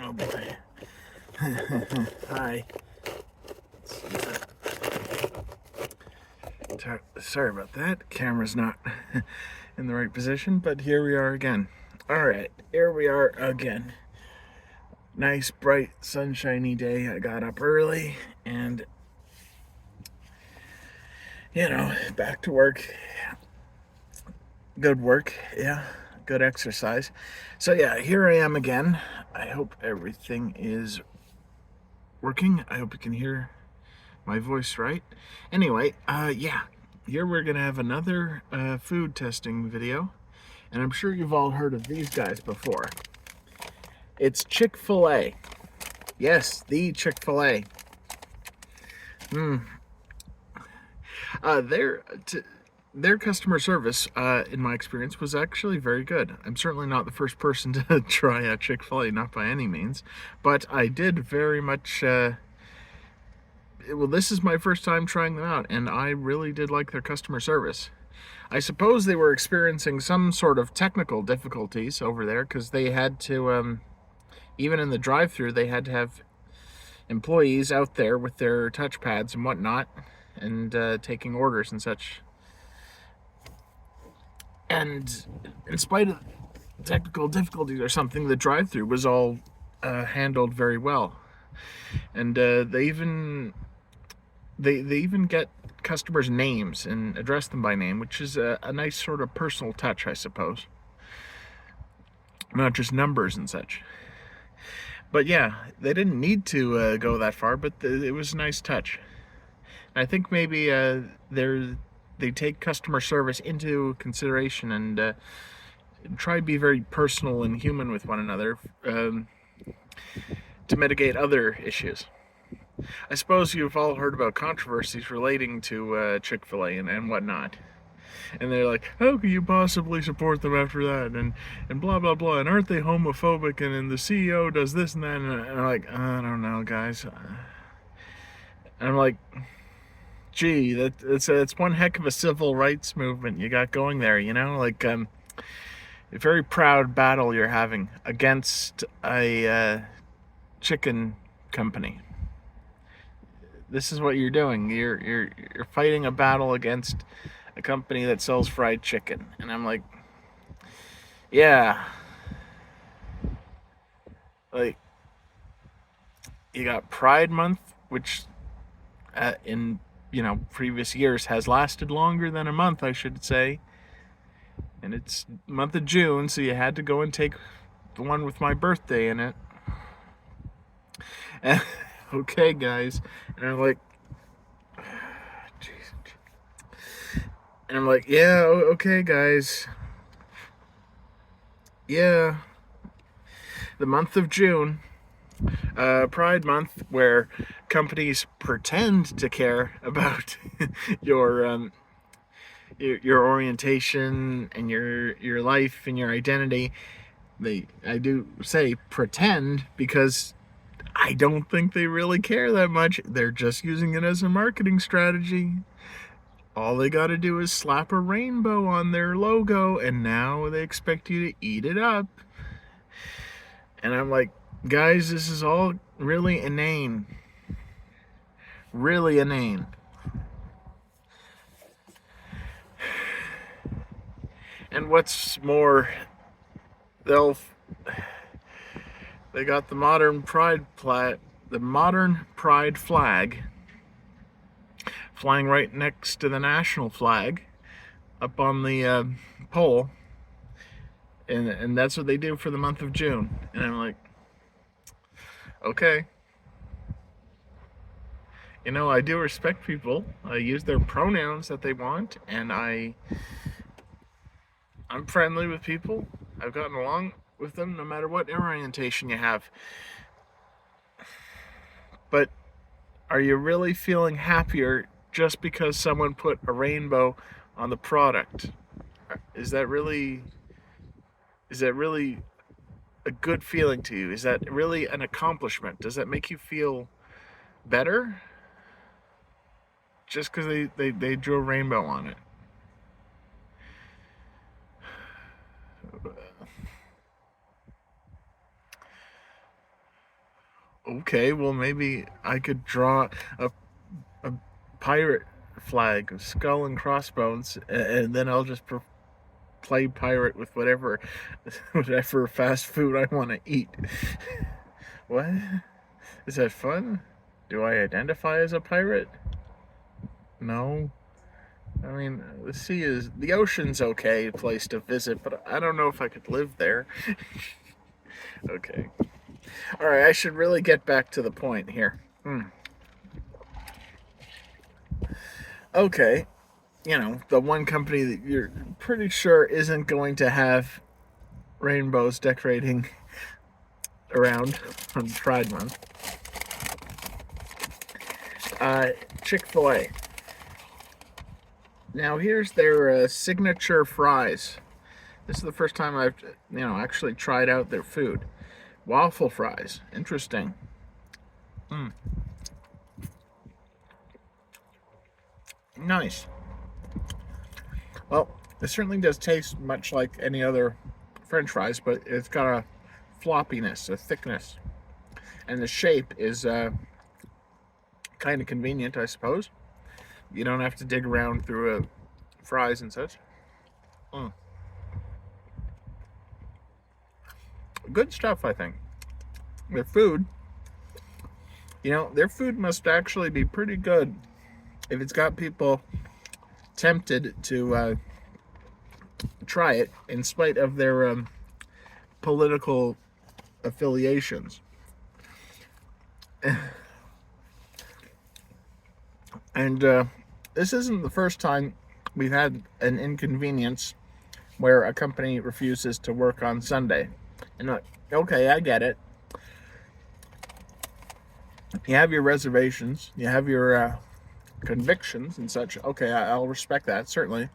Oh boy. Hi. Sorry about that. Camera's not in the right position, but here we are again. Alright, here we are again. Nice, bright, sunshiny day. I got up early and, back to work. Good work, yeah. Good exercise. So, yeah, here I am again. I hope everything is working. I hope you can hear my voice right. Anyway, yeah, here we're gonna have another food testing video, and I'm sure you've all heard of these guys before. It's Chick-fil-A. Yes, the Chick-fil-A. Their customer service, in my experience, was actually very good. I'm certainly not the first person to try a Chick-fil-A, not by any means, but I did very much. Well, this is my first time trying them out, and I really did like their customer service. I suppose they were experiencing some sort of technical difficulties over there because they had to, even in the drive-thru, they had to have employees out there with their touchpads and whatnot, and taking orders and such. And in spite of technical difficulties or something, the drive-thru was all handled very well. And they even get customers' names and address them by name, which is a nice sort of personal touch, I suppose. Not just numbers and such. But yeah, they didn't need to go that far, but it was a nice touch. And I think maybe they take customer service into consideration and try to be very personal and human with one another to mitigate other issues. I suppose you've all heard about controversies relating to Chick-fil-A and whatnot. And they're like, how could you possibly support them after that? And blah, blah, blah. And aren't they homophobic? And the CEO does this and that. And I'm like, I don't know, guys. And I'm like, gee, that's one heck of a civil rights movement you got going there, Like, a very proud battle you're having against a chicken company. This is what you're doing. You're fighting a battle against a company that sells fried chicken. And I'm like, yeah. Like, you got Pride Month, which in previous years has lasted longer than a month, I should say. And it's month of June, so you had to go and take the one with my birthday in it. And, okay, guys. And I'm like, and I'm like, yeah, okay, guys. Yeah. The month of June, Pride Month, where companies pretend to care about your orientation and your life and your identity. I do say pretend because I don't think they really care that much. They're just using it as a marketing strategy. All they got to do is slap a rainbow on their logo, and now they expect you to eat it up. And I'm like, guys, this is all really inane. Really inane. And what's more, they got the modern pride flag flying right next to the national flag up on the pole, and that's what they do for the month of June. And I'm like, okay. I do respect people. I use their pronouns that they want, and I'm friendly with people. I've gotten along with them no matter what orientation you have. But are you really feeling happier just because someone put a rainbow on the product? Is that really a good feeling to you? Is that really an accomplishment? Does that make you feel better? Just because they drew a rainbow on it. Okay, well maybe I could draw a pirate flag, a skull and crossbones, and then I'll just play pirate with whatever fast food I want to eat. What? Is that fun? Do I identify as a pirate? No. I mean, the ocean's okay place to visit, but I don't know if I could live there. Okay. Alright, I should really get back to the point here. Okay. The one company that you're pretty sure isn't going to have rainbows decorating around on Pride Month. Chick-fil-A. Now here's their signature fries. This is the first time I've actually tried out their food. Waffle fries. Interesting. Nice. Well, it certainly does taste much like any other French fries, but it's got a floppiness, a thickness, and the shape is kind of convenient, I suppose. You don't have to dig around through fries and such. Good stuff, I think. Their food, their food must actually be pretty good if it's got people tempted to try it in spite of their political affiliations. And this isn't the first time we've had an inconvenience where a company refuses to work on Sunday. And like, okay, I get it. You have your reservations, you have your convictions and such. Okay, I'll respect that, certainly.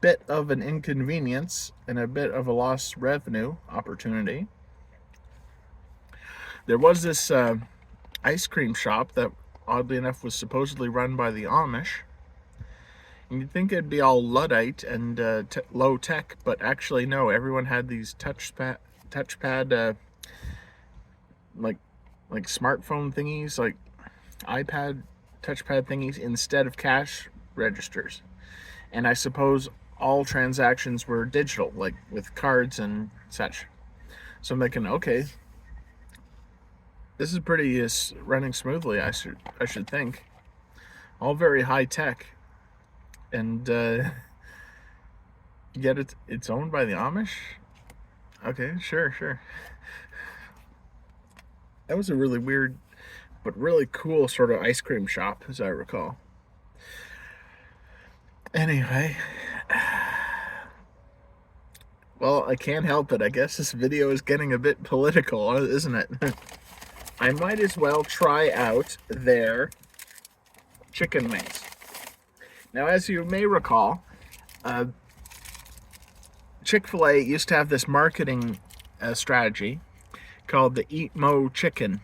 Bit of an inconvenience and a bit of a lost revenue opportunity. There was this ice cream shop that, oddly enough, was supposedly run by the Amish. And you'd think it'd be all Luddite and low tech, but actually no. Everyone had these touchpad like smartphone thingies, like iPad touchpad thingies instead of cash registers. And I suppose all transactions were digital, like with cards and such. So I'm thinking, okay, this is pretty running smoothly. I should think. All very high tech, and yet it's owned by the Amish. Okay, sure. That was a really weird, but really cool sort of ice cream shop, as I recall. Anyway, well, I can't help it. I guess this video is getting a bit political, isn't it? I might as well try out their chicken wings. Now, as you may recall, Chick-fil-A used to have this marketing strategy called the Eat More Chicken.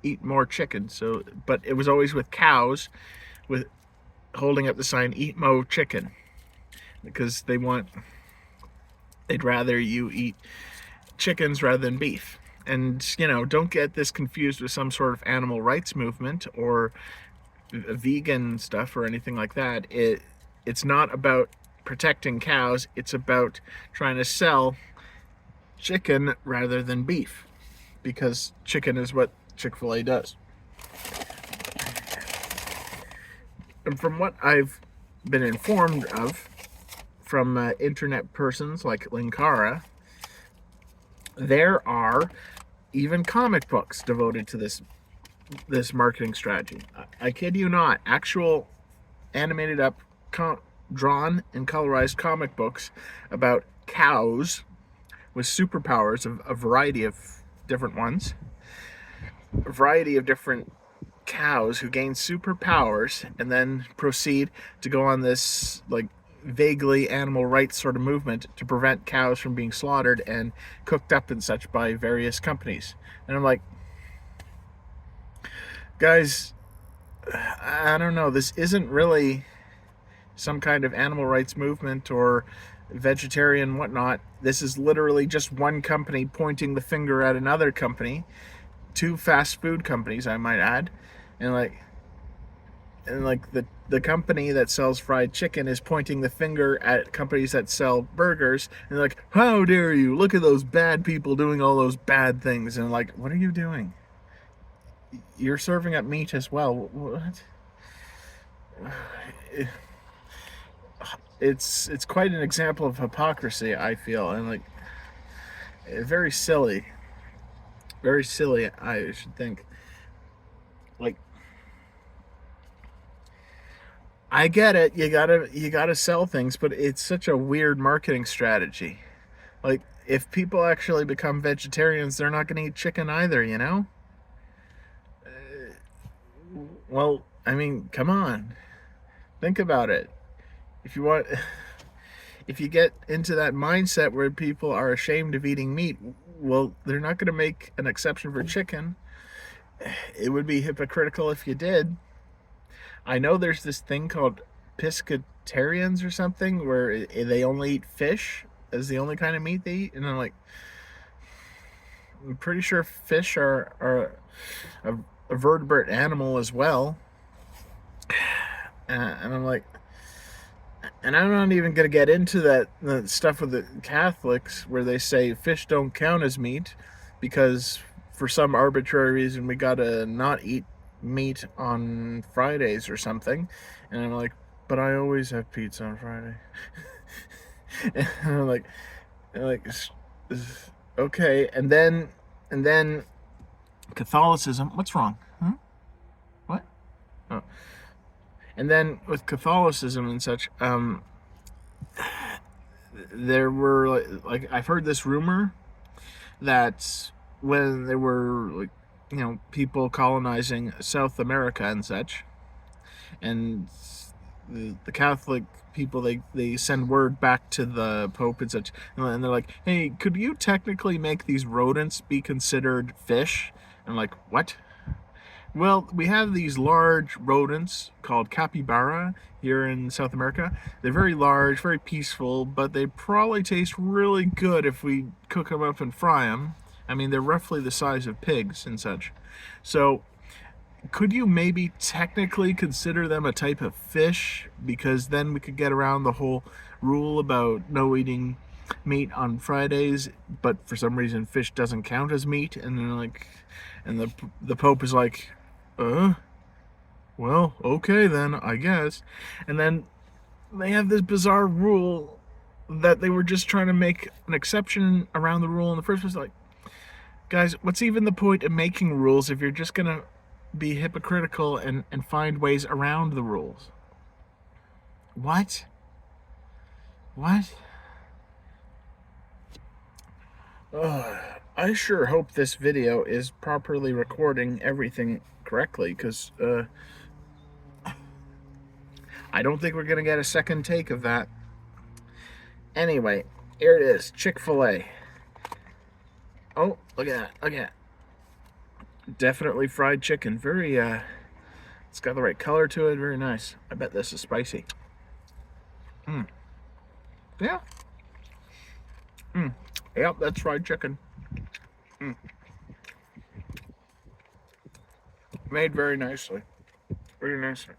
Eat more chicken. But it was always with cows, with holding up the sign "Eat More Chicken," because they'd rather you eat chickens rather than beef. And don't get this confused with some sort of animal rights movement or vegan stuff or anything like that. It's not about protecting cows. It's about trying to sell chicken rather than beef, because chicken is what Chick-fil-A does. And from what I've been informed of from internet persons like Linkara, there are even comic books devoted to this marketing strategy. I kid you not. Actual animated up, drawn and colorized comic books about cows with superpowers, of a variety of different ones. A variety of different cows who gain superpowers and then proceed to go on this like vaguely animal rights sort of movement to prevent cows from being slaughtered and cooked up and such by various companies. And I'm like, guys, I don't know, this isn't really some kind of animal rights movement or vegetarian whatnot. This is literally just one company pointing the finger at another company two fast food companies, I might add, and the company that sells fried chicken is pointing the finger at companies that sell burgers, and they're like, how dare you, look at those bad people doing all those bad things. And like, what are you doing? You're serving up meat as well. What? It's quite an example of hypocrisy, I feel. And like, very silly, I should think. Like, I get it. You gotta sell things, but it's such a weird marketing strategy. Like, if people actually become vegetarians, they're not going to eat chicken either. Well, I mean, come on, think about it. If you want, if you get into that mindset where people are ashamed of eating meat, well, they're not going to make an exception for chicken. It would be hypocritical if you did. I know there's this thing called pescatarians or something where they only eat fish as the only kind of meat they eat, and I'm pretty sure fish are a vertebrate animal as well. And I'm like, and I'm not even going to get into the stuff with the Catholics where they say fish don't count as meat because for some arbitrary reason we got to not eat meat on Fridays or something. And I'm like, but I always have pizza on Friday. And I'm like, okay. And then Catholicism. What's wrong? Huh? What? Oh. And then with Catholicism and such, there were like I've heard this rumor that when there were people colonizing South America and such, and the Catholic people they send word back to the Pope and such, and they're like, hey, could you technically make these rodents be considered fish? And I'm like, what? Well, we have these large rodents called capybara here in South America. They're very large, very peaceful, but they probably taste really good if we cook them up and fry them. I mean, they're roughly the size of pigs and such. So, could you maybe technically consider them a type of fish? Because then we could get around the whole rule about no eating meat on Fridays, but for some reason fish doesn't count as meat. And then and the Pope is like, well, okay then, I guess. And then they have this bizarre rule that they were just trying to make an exception around the rule in the first place. Like, guys, what's even the point of making rules if you're just gonna be hypocritical and find ways around the rules? What? I sure hope this video is properly recording everything correctly, because I don't think we're gonna get a second take of that. Anyway, here it is, Chick-fil-A. Oh, look at that. Definitely fried chicken. Very it's got the right color to it. Very nice. I bet this is spicy. Yeah. Yep, that's fried chicken. Made very nicely. Very nicely.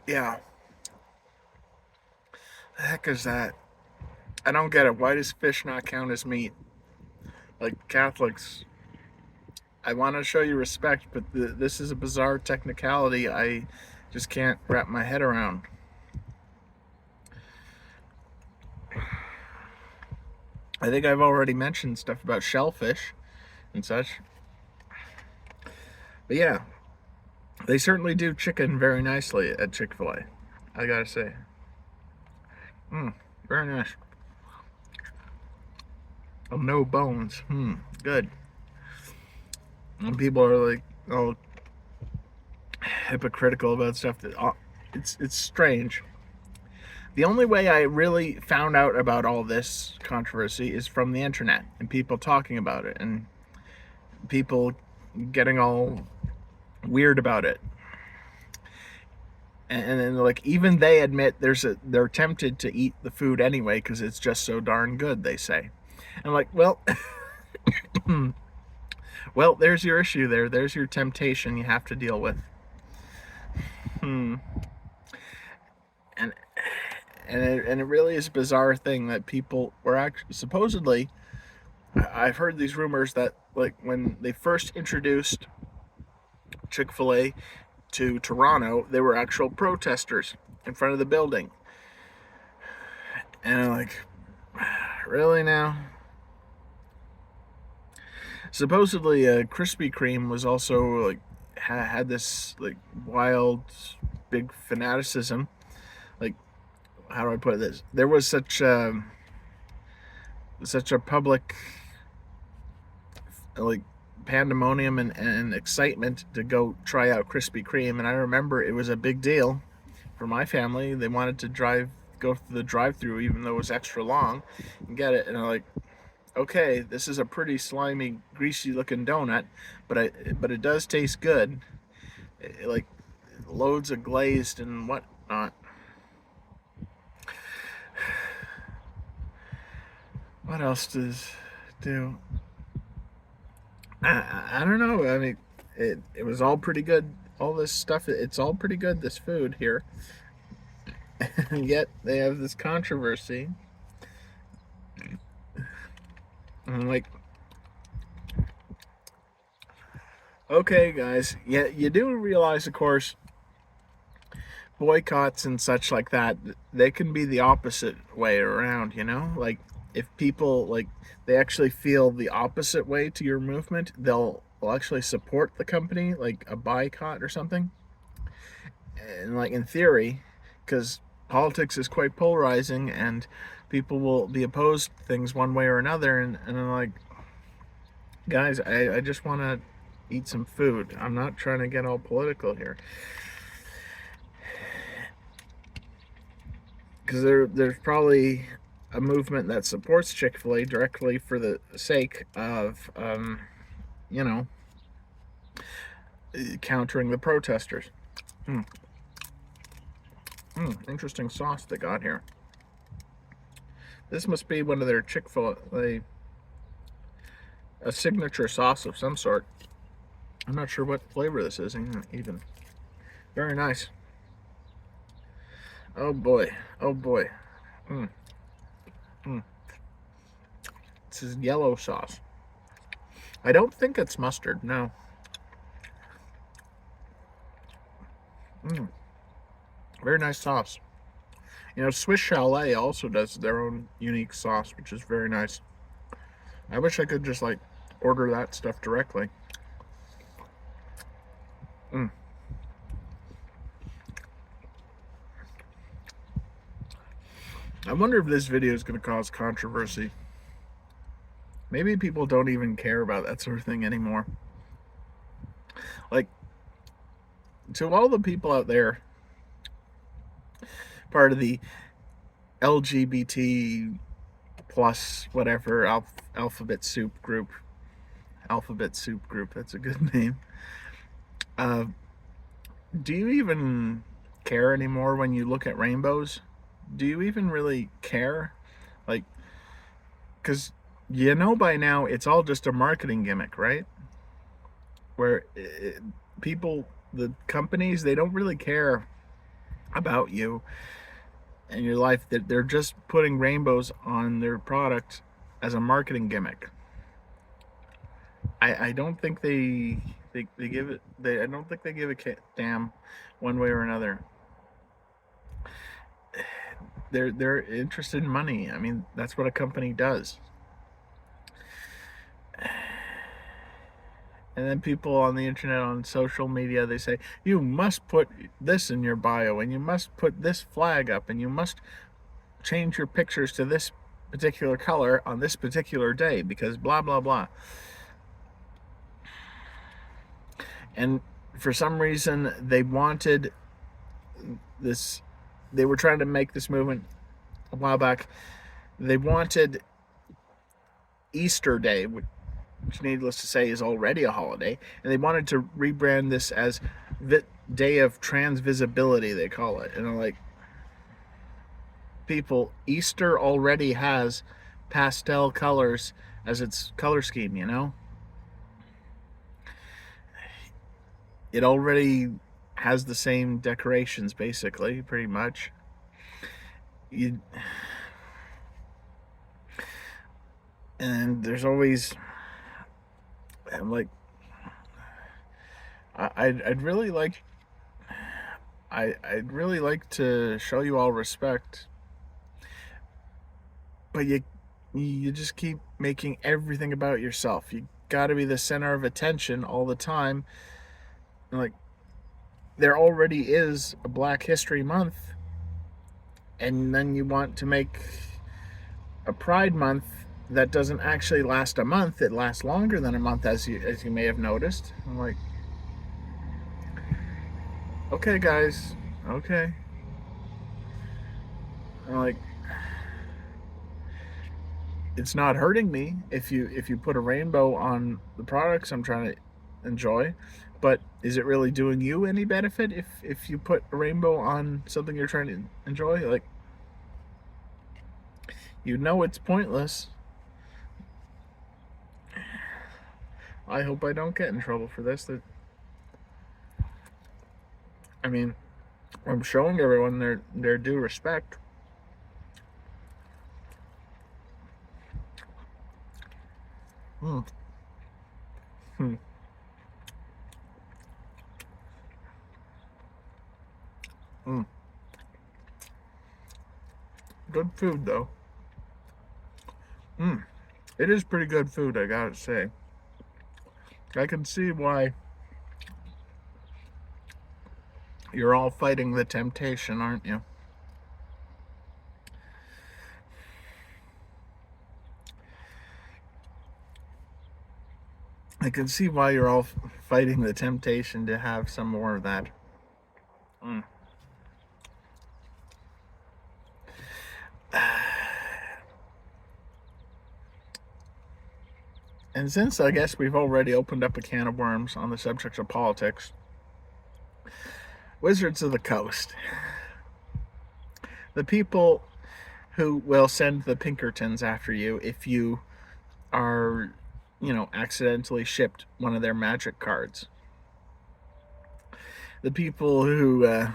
Yeah. The heck is that? I don't get it. Why does fish not count as meat? Like Catholics, I want to show you respect, but this is a bizarre technicality I just can't wrap my head around. I think I've already mentioned stuff about shellfish and such. But yeah, they certainly do chicken very nicely at Chick-fil-A, I gotta say. Very nice. Oh, no bones. Good. And people are like, oh, hypocritical about stuff that it's strange. The only way I really found out about all this controversy is from the internet and people talking about it and people getting all weird about it. And then, like, even they admit they're tempted to eat the food anyway because it's just so darn good, they say. I'm like, well, well, there's your issue there. There's your temptation you have to deal with. Hmm. And and it really is a bizarre thing that people were actually supposedly. I've heard these rumors that like when they first introduced Chick-fil-A to Toronto, there were actual protesters in front of the building, and I'm like, really now? Supposedly, Krispy Kreme was also like had this like wild, big fanaticism. Like, how do I put this? There was such a public like pandemonium and excitement to go try out Krispy Kreme, and I remember it was a big deal for my family. They wanted to go through the drive-through, even though it was extra long, and get it. And I'm like, okay, this is a pretty slimy, greasy-looking donut, but it does taste good. Like loads of glazed and whatnot. What else does do? I don't know. I mean, it was all pretty good. All this stuff, it's all pretty good. This food here, and yet they have this controversy. And I'm like, okay, guys, yeah, you do realize, of course, boycotts and such like that, they can be the opposite way around. Like if people like they actually feel the opposite way to your movement, they'll actually support the company, like a boycott or something. And like in theory, because politics is quite polarizing and people will be opposed to things one way or another, and I'm like, guys, I just want to eat some food. I'm not trying to get all political here, because there's probably a movement that supports Chick-fil-A directly for the sake of you know countering the protesters. Mm. Interesting sauce they got here. This must be one of their Chick-fil-A, a signature sauce of some sort. I'm not sure what flavor this is even. Very nice. Oh boy. Oh boy. Mm. Mm. This is yellow sauce. I don't think it's mustard, no. Very nice sauce. Swiss Chalet also does their own unique sauce, which is very nice. I wish I could just like order that stuff directly. I wonder if this video is going to cause controversy. Maybe people don't even care about that sort of thing anymore. Like, to all the people out there, part of the LGBT plus whatever alphabet soup group. Alphabet soup group, that's a good name. Do you even care anymore when you look at rainbows? Do you even really care? Like, because by now it's all just a marketing gimmick, right? Where the companies, they don't really care about you and your life. They're just putting rainbows on their product as a marketing gimmick. I don't think they give it. I don't think they give a damn one way or another. They're interested in money. I mean, that's what a company does. And then people on the internet, on social media, they say, you must put this in your bio, and you must put this flag up, and you must change your pictures to this particular color on this particular day, because blah, blah, blah. And for some reason, they wanted this, they were trying to make this movement a while back. They wanted Easter Day, which needless to say is already a holiday, and they wanted to rebrand this as Day of Transvisibility, they call it. And I'm like, people, Easter already has pastel colors as its color scheme, you know? It already has the same decorations, basically, pretty much. You, and there's always, like, I'd really like, I'd really like to show you all respect, but you just keep making everything about yourself. You got to be the center of attention all the time. Like, there already is a Black History Month, and then you want to make a Pride Month that doesn't actually last a month. It lasts longer than a month, as you may have noticed. I'm like, okay, guys, okay. I'm like, it's not hurting me if you put a rainbow on the products I'm trying to enjoy, but is it really doing you any benefit if you put a rainbow on something you're trying to enjoy? Like, you know it's pointless. I hope I don't get in trouble for this. I mean, I'm showing everyone their due respect. Hmm. Hmm. Hmm. Good food though. Hmm. It is pretty good food, I gotta say. I can see why you're all fighting the temptation, aren't you? I can see why you're all fighting the temptation to have some more of that. Mm. And since I guess we've already opened up a can of worms on the subject of politics, Wizards of the Coast, the people who will send the Pinkertons after you if you are, accidentally shipped one of their magic cards. The people who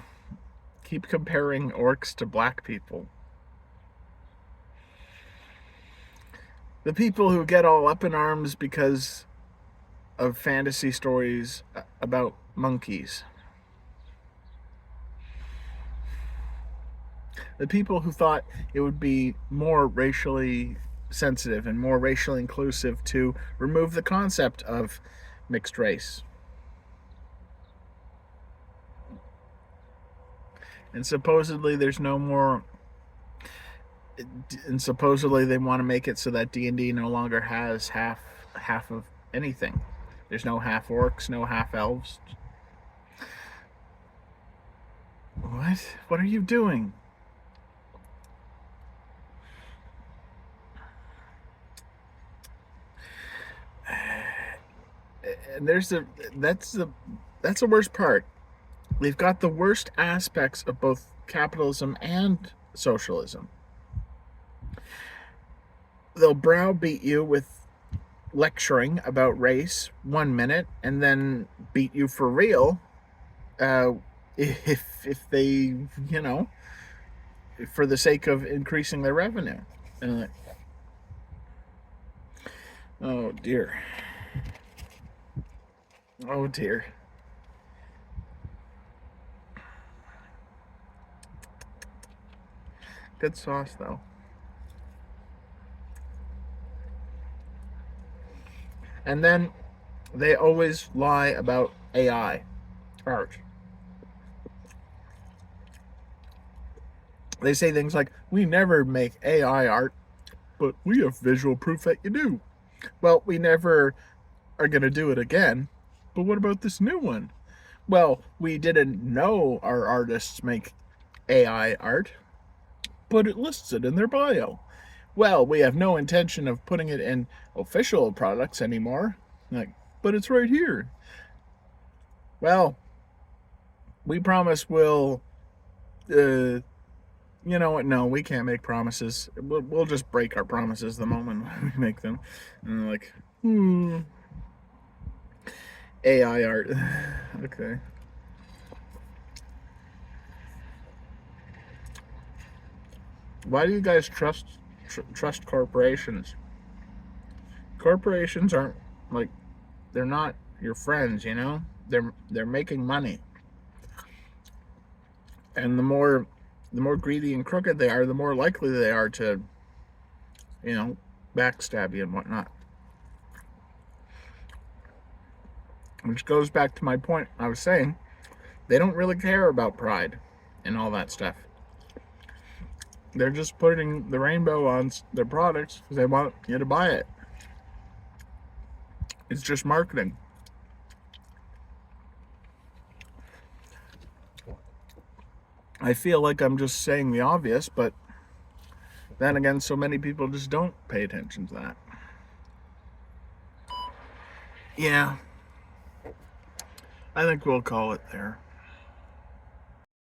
keep comparing orcs to black people. The people who get all up in arms because of fantasy stories about monkeys. The people who thought it would be more racially sensitive and more racially inclusive to remove the concept of mixed race. And supposedly there's no more, and supposedly they want to make it so that D&D no longer has half of anything. There's no half orcs, no half elves. What are you doing? And that's the worst part. They've got the worst aspects of both capitalism and socialism. They'll browbeat you with lecturing about race 1 minute and then beat you for real uh, if they, you know, for the sake of increasing their revenue. Uh, oh dear. Oh dear. Good sauce though. And then they always lie about AI art. They say things like, we never make AI art, but we have visual proof that you do. Well, we never are going to do it again. But what about this new one? Well, we didn't know our artists make AI art, but it lists it in their bio. Well, we have no intention of putting it in official products anymore. Like, but it's right here. Well, we promise we'll You know what? No, we can't make promises. We'll just break our promises the moment we make them. And they're like, AI art. Okay. Why do you guys trust corporations? Corporations aren't like, they're not your friends. You know, they're making money, and the more greedy and crooked they are, the more likely they are to, you know, backstab you and whatnot. Which goes back to my point I was saying, they don't really care about pride and all that stuff. They're just putting the rainbow on their products because they want you to buy it. It's just marketing. I feel like I'm just saying the obvious, but then again, so many people just don't pay attention to that. Yeah, I think we'll call it there.